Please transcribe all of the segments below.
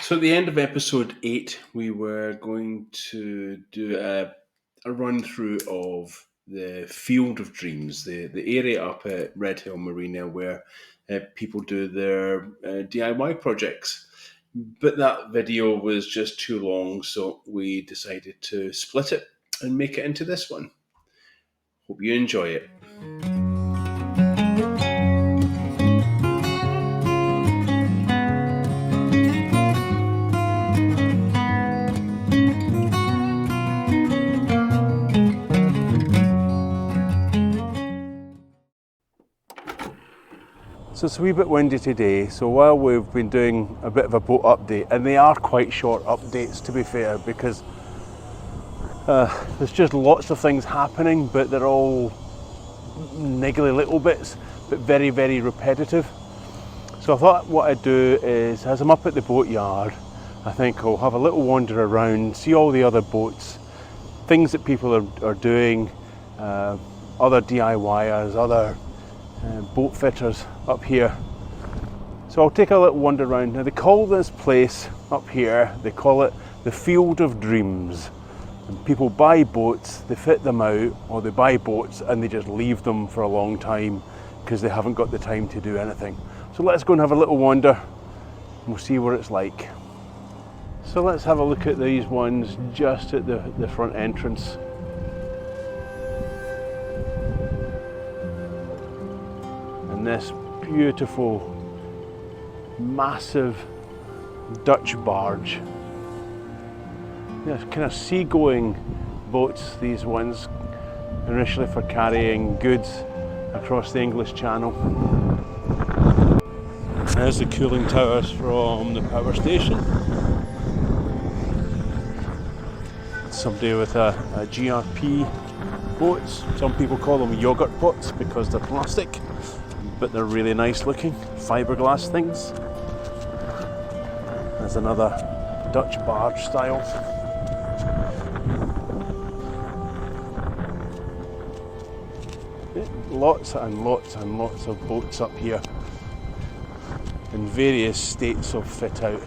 So at the end of episode 8, we were going to do a run through of the Field of Dreams, the area up at Redhill Marina where people do their DIY projects. But that video was just too long, so we decided to split it and make it into this one. Hope you enjoy it. So it's a wee bit windy today, so while we've been doing a bit of a boat update, and they are quite short updates to be fair, because there's just lots of things happening, but they're all niggly little bits, but very, very repetitive. So I thought what I'd do is, as I'm up at the boat yard, I think I'll have a little wander around, see all the other boats, things that people are doing, other DIYers, other boat fitters up here. So I'll take a little wander around. Now they call this place up here, they call it the Field of Dreams. And people buy boats, they fit them out, or they buy boats and they just leave them for a long time because they haven't got the time to do anything. So let's go and have a little wander and we'll see what it's like. So let's have a look at these ones just at the front entrance. And this beautiful, massive Dutch barge. Yeah, kind of seagoing boats, these ones, initially for carrying goods across the English Channel. There's the cooling towers from the power station. Somebody with a GRP boats. Some people call them yogurt pots because they're plastic, but they're really nice looking, fiberglass things. There's another Dutch barge style. Lots and lots and lots of boats up here in various states of fit out.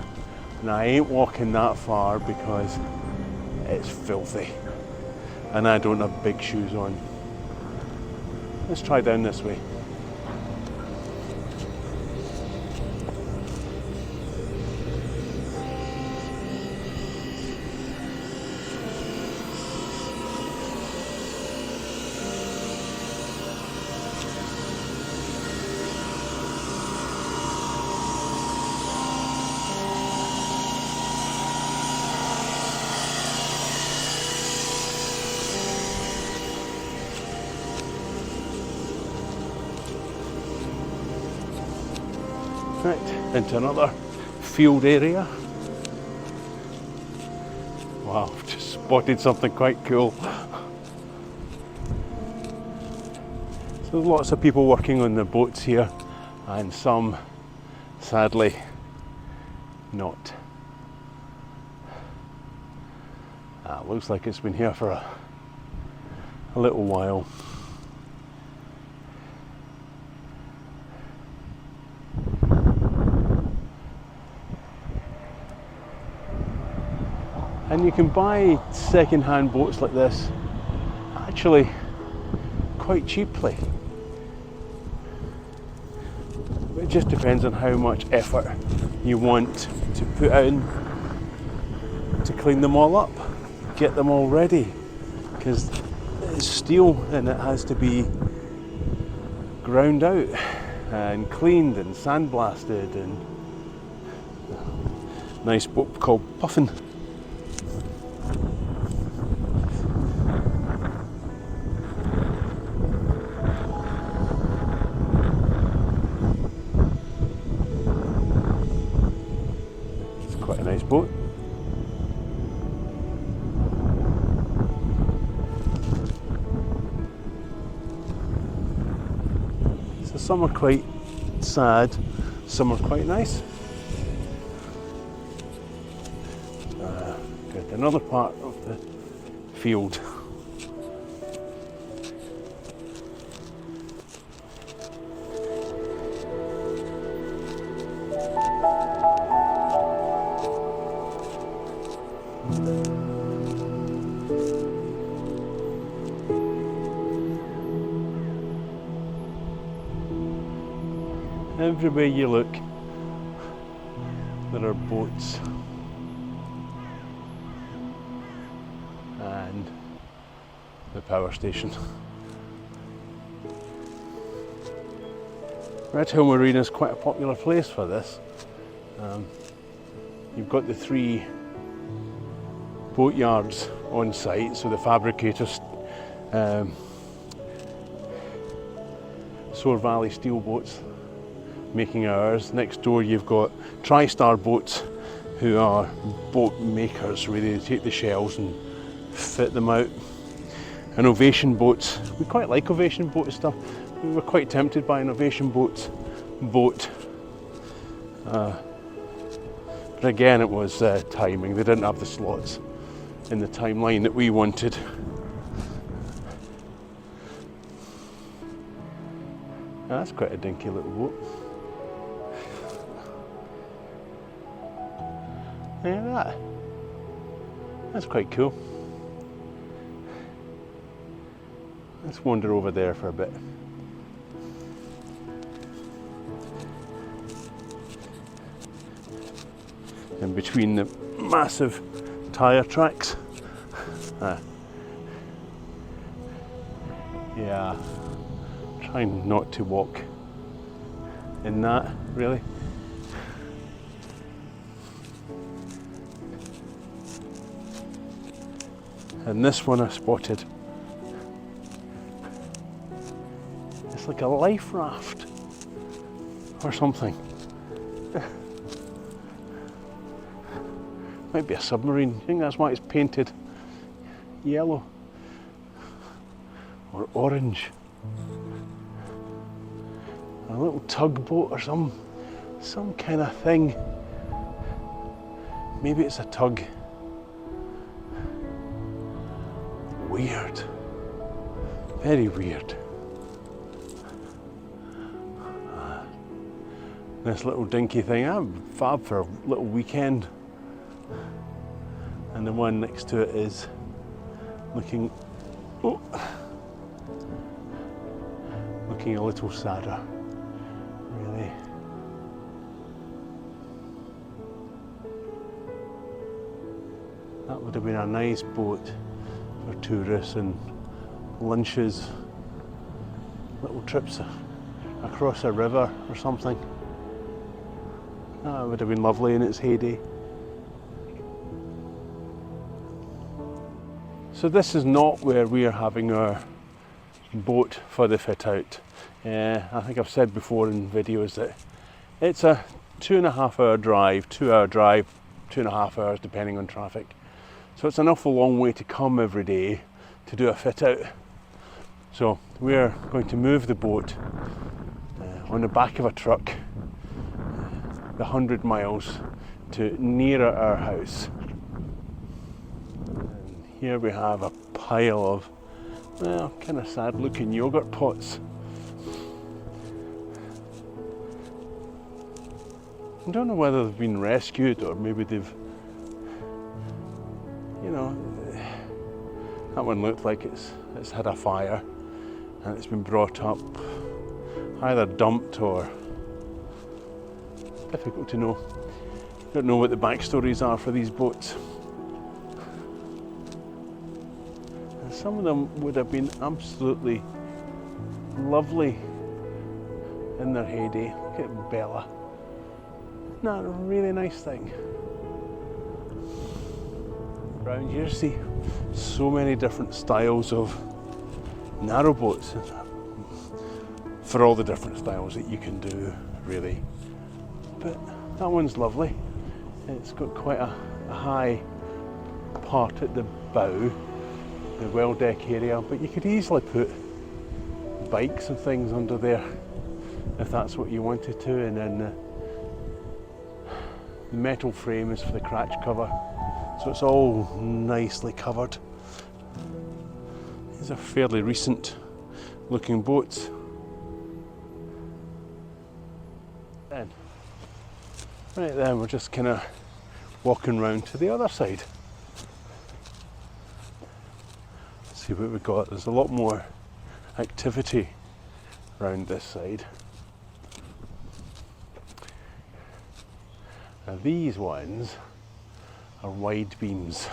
And I ain't walking that far because it's filthy and I don't have big shoes on. Let's try down this way. Right, into another field area. Wow, I've just spotted something quite cool. So there's lots of people working on the boats here, and some, sadly, not. Looks like it's been here for a little while. And you can buy second-hand boats like this actually quite cheaply. It just depends on how much effort you want to put in to clean them all up, get them all ready, because it's steel and it has to be ground out and cleaned and sandblasted. And nice boat called Puffin. Quite a nice boat. So some are quite sad, some are quite nice. Good, another part of the field. Everywhere you look, there are boats. And the power station. Redhill Marina is quite a popular place for this. You've got the 3 boatyards on site, so the fabricators, Soar Valley steel boats making ours. Next door you've got TriStar boats, who are boat makers, really. They take the shells and fit them out. And Ovation boats, we quite like Ovation boat stuff. We were quite tempted by an Ovation boat. But again, it was timing. They didn't have the slots in the timeline that we wanted. That's quite a dinky little boat. Look at that. That's quite cool. Let's wander over there for a bit. In between the massive tyre tracks. Yeah, trying not to walk in that, really. And this one I spotted. It's like a life raft or something. Might be a submarine. I think that's why it's painted yellow or orange. A little tugboat or some kind of thing. Maybe it's a tug. Weird. Very weird. This little dinky thing, I'm fab for a little weekend. And the one next to it is looking a little sadder, really. That would have been a nice boat for tourists and lunches, little trips across a river or something. That would have been lovely in its heyday. So this is not where we are having our boat for the fit out. I think I've said before in videos that it's a 2.5 hour drive, 2 hour drive, 2.5 hours depending on traffic. So it's an awful long way to come every day to do a fit out. So we're going to move the boat on the back of a truck, the 100 miles to nearer our house. And here we have a pile of, well, kind of sad looking yogurt pots. I don't know whether they've been rescued or maybe they've, you know, that one looked like it's had a fire and it's been brought up, either dumped or difficult to know. Don't know what the backstories are for these boats. And some of them would have been absolutely lovely in their heyday. Look at Bella. Isn't that a really nice thing? Around here, see so many different styles of narrowboats for all the different styles that you can do, really. But that one's lovely. It's got quite a high part at the bow, the well deck area, but you could easily put bikes and things under there if that's what you wanted to, and then the metal frame is for the cratch cover, so it's all nicely covered. These are fairly recent looking boats. Right then, we're just kind of walking round to the other side. See what we've got. There's a lot more activity around this side. Now these ones are wide beams.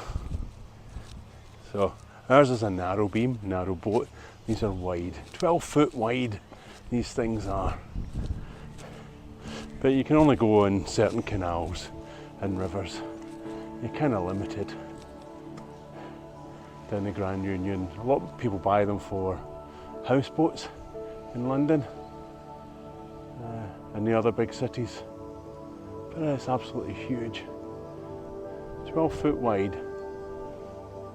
So ours is a narrow beam, narrow boat. These are wide, 12 foot wide these things are. But you can only go on certain canals and rivers. You're kind of limited. Down the Grand Union, a lot of people buy them for houseboats in London and the other big cities. But it's absolutely huge. 12 foot wide,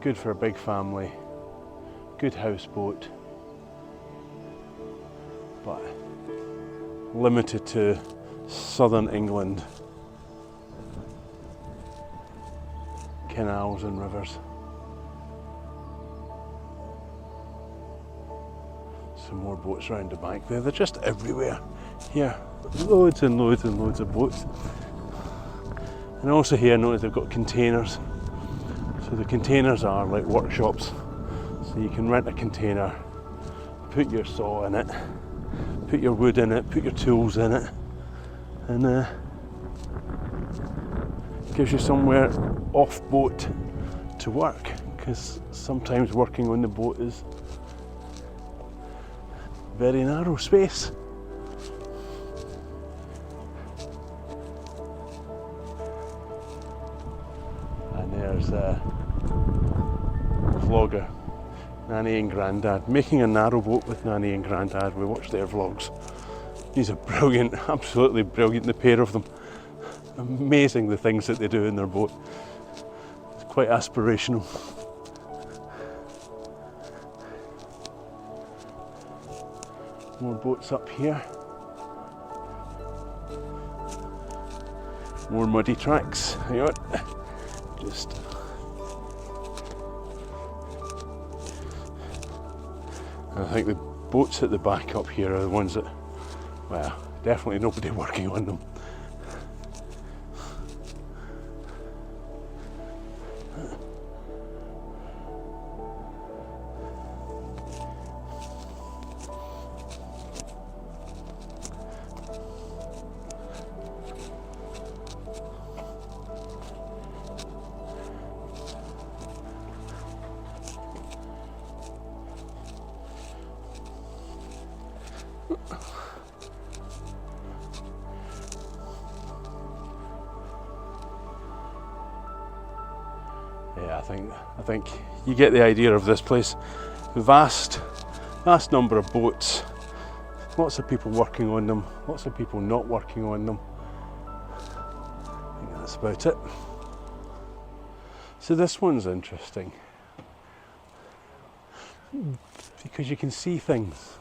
good for a big family, good houseboat, but limited to southern England, canals and rivers. Some more boats around the bank there. They're just everywhere here. Loads and loads and loads of boats. And also here, notice they've got containers. So the containers are like workshops. So you can rent a container, put your saw in it, put your wood in it, put your tools in it, and gives you somewhere off boat to work, because sometimes working on the boat is very narrow space. And there's a vlogger, Nanny and Grandad, making a narrowboat with Nanny and Grandad. We watched their vlogs. These are brilliant, absolutely brilliant, the pair of them. Amazing the things that they do in their boat. It's quite aspirational. More boats up here. More muddy tracks. Hang on. Just. I think the boats at the back up here are the ones that, well, definitely nobody working on them. Yeah, I think you get the idea of this place. Vast number of boats, lots of people working on them, lots of people not working on them. I think that's about it. So this one's interesting because you can see things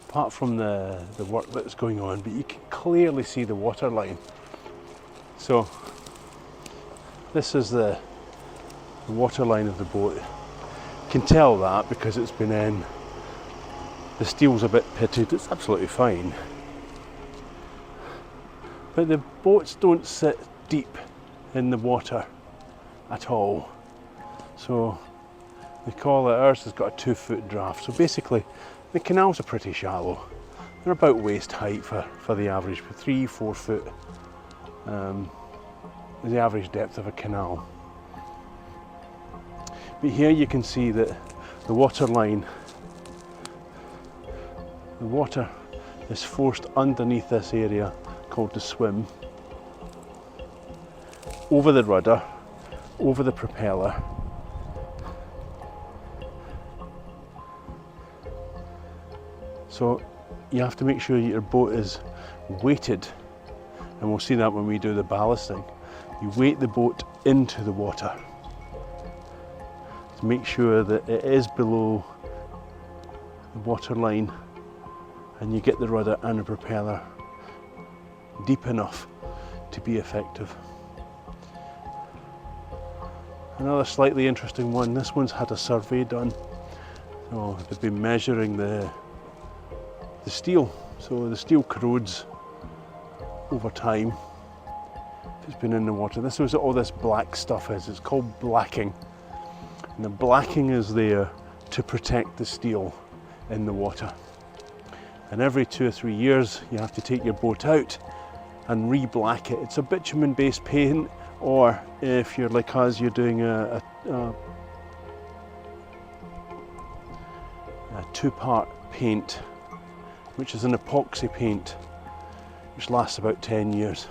apart from the work that's going on, but you can clearly see the water line. So this is the water line of the boat. You can tell that because it's been in. The steel's a bit pitted, it's absolutely fine. But the boats don't sit deep in the water at all. So they call it, ours has got a 2 foot draft. So basically the canals are pretty shallow. They're about waist height for the average, 3-4 foot. The average depth of a canal. But here you can see that the water line, the water is forced underneath this area called the swim, over the rudder, over the propeller. So you have to make sure your boat is weighted, and we'll see that when we do the ballasting. You weight the boat into the water to make sure that it is below the water line, and you get the rudder and the propeller deep enough to be effective. Another slightly interesting one, this one's had a survey done. So they've been measuring the steel. So the steel corrodes over time. It's been in the water. This is what all this black stuff is. It's called blacking. And the blacking is there to protect the steel in the water. And every 2 or 3 years you have to take your boat out and re-black it. It's a bitumen based paint, or if you're like us, you're doing a two-part paint, which is an epoxy paint, which lasts about 10 years.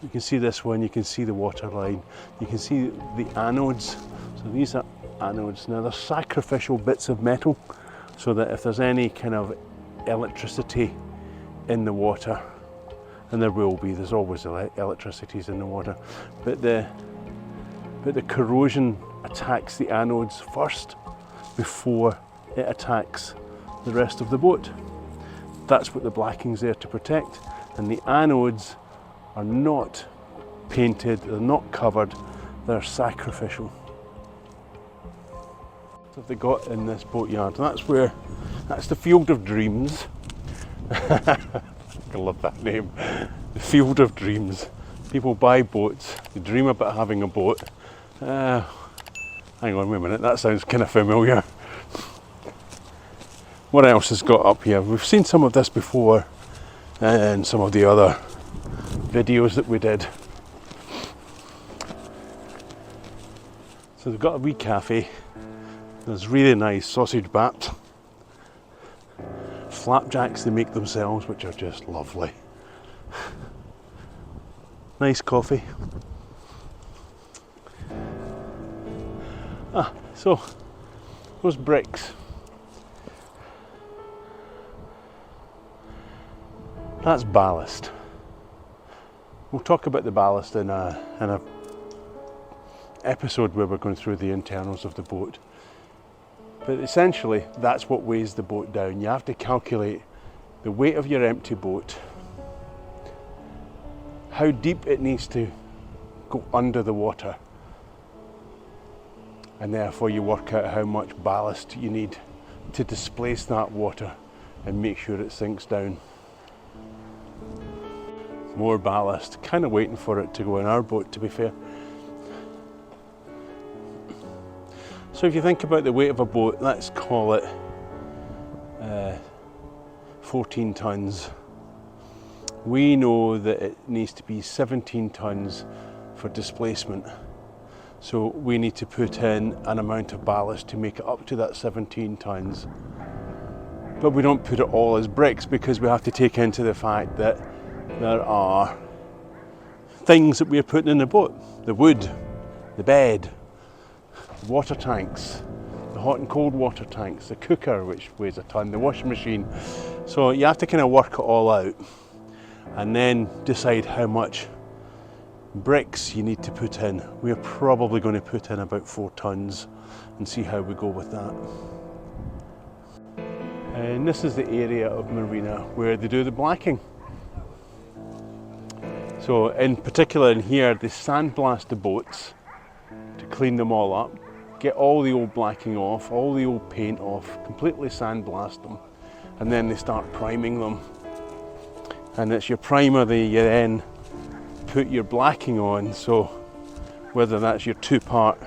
You can see this one, you can see the water line, you can see the anodes. So these are anodes. Now they're sacrificial bits of metal, so that if there's any kind of electricity in the water, and there will be, there's always electricities in the water, but the corrosion attacks the anodes first before it attacks the rest of the boat. That's what the blacking's there to protect, and the anodes are not painted, they're not covered, they're sacrificial. What have they got in this boatyard? That's the Field of Dreams. I love that name, the Field of Dreams. People buy boats, they dream about having a boat. Hang on, wait a minute, that sounds kind of familiar. What else has got up here? We've seen some of this before in some of the other videos that we did. So they've got a wee cafe. There's really nice sausage baps. Flapjacks they make themselves, which are just lovely. Nice coffee. So those bricks. That's ballast. We'll talk about the ballast in a episode where we're going through the internals of the boat. But essentially, that's what weighs the boat down. You have to calculate the weight of your empty boat, how deep it needs to go under the water, and therefore you work out how much ballast you need to displace that water and make sure it sinks down. More ballast, kind of waiting for it to go in our boat, to be fair. So if you think about the weight of a boat, let's call it 14 tons. We know that it needs to be 17 tons for displacement. So we need to put in an amount of ballast to make it up to that 17 tons. But we don't put it all as bricks, because we have to take into the fact that there are things that we're putting in the boat. The wood, the bed, the water tanks, the hot and cold water tanks, the cooker, which weighs a ton, the washing machine. So you have to kind of work it all out and then decide how much bricks you need to put in. We're probably going to put in about 4 tons and see how we go with that. And this is the area of Marina where they do the blacking. So in particular in here, they sandblast the boats to clean them all up, get all the old blacking off, all the old paint off, completely sandblast them, and then they start priming them. And it's your primer that you then put your blacking on. So whether that's your 2-part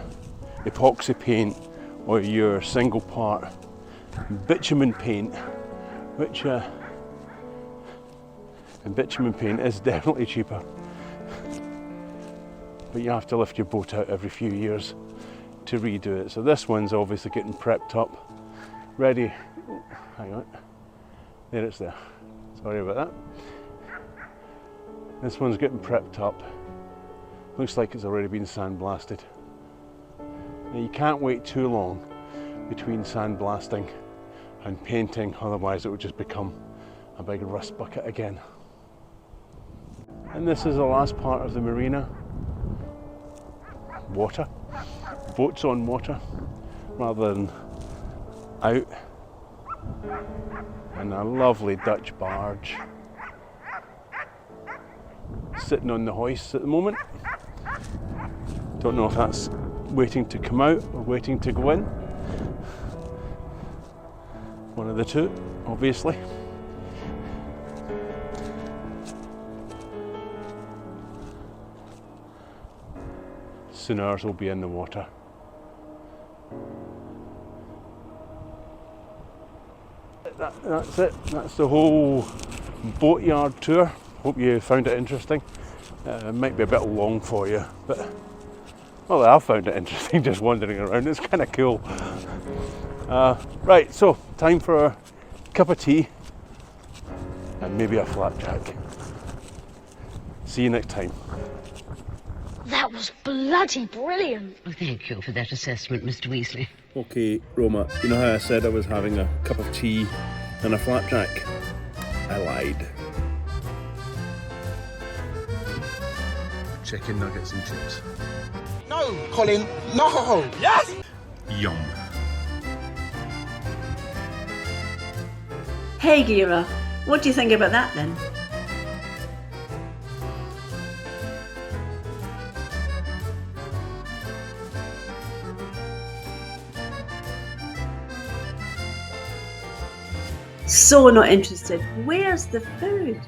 epoxy paint or your single part bitumen paint, which and bitumen paint is definitely cheaper, but you have to lift your boat out every few years to redo it. So this one's obviously getting prepped up, ready. Hang on, there it's there, sorry about that. This one's getting prepped up, looks like it's already been sandblasted. Now you can't wait too long between sandblasting and painting, otherwise it would just become a big rust bucket again. And this is the last part of the marina. Water. Boats on water rather than out. And a lovely Dutch barge sitting on the hoist at the moment. Don't know if that's waiting to come out or waiting to go in. One of the two, obviously. Soon ours will be in the water. That's it. That's the whole boatyard tour. Hope you found it interesting. It might be a bit long for you, but well, I found it interesting just wandering around. It's kind of cool. Right, so time for a cup of tea and maybe a flapjack. See you next time. That was bloody brilliant. Well, thank you for that assessment, Mr. Weasley. Okay, Roma, you know how I said I was having a cup of tea and a flapjack? I lied. Chicken nuggets and chips. No, Colin, no! Yes! Yum. Hey Gira, what do you think about that then? So not interested. Where's the food?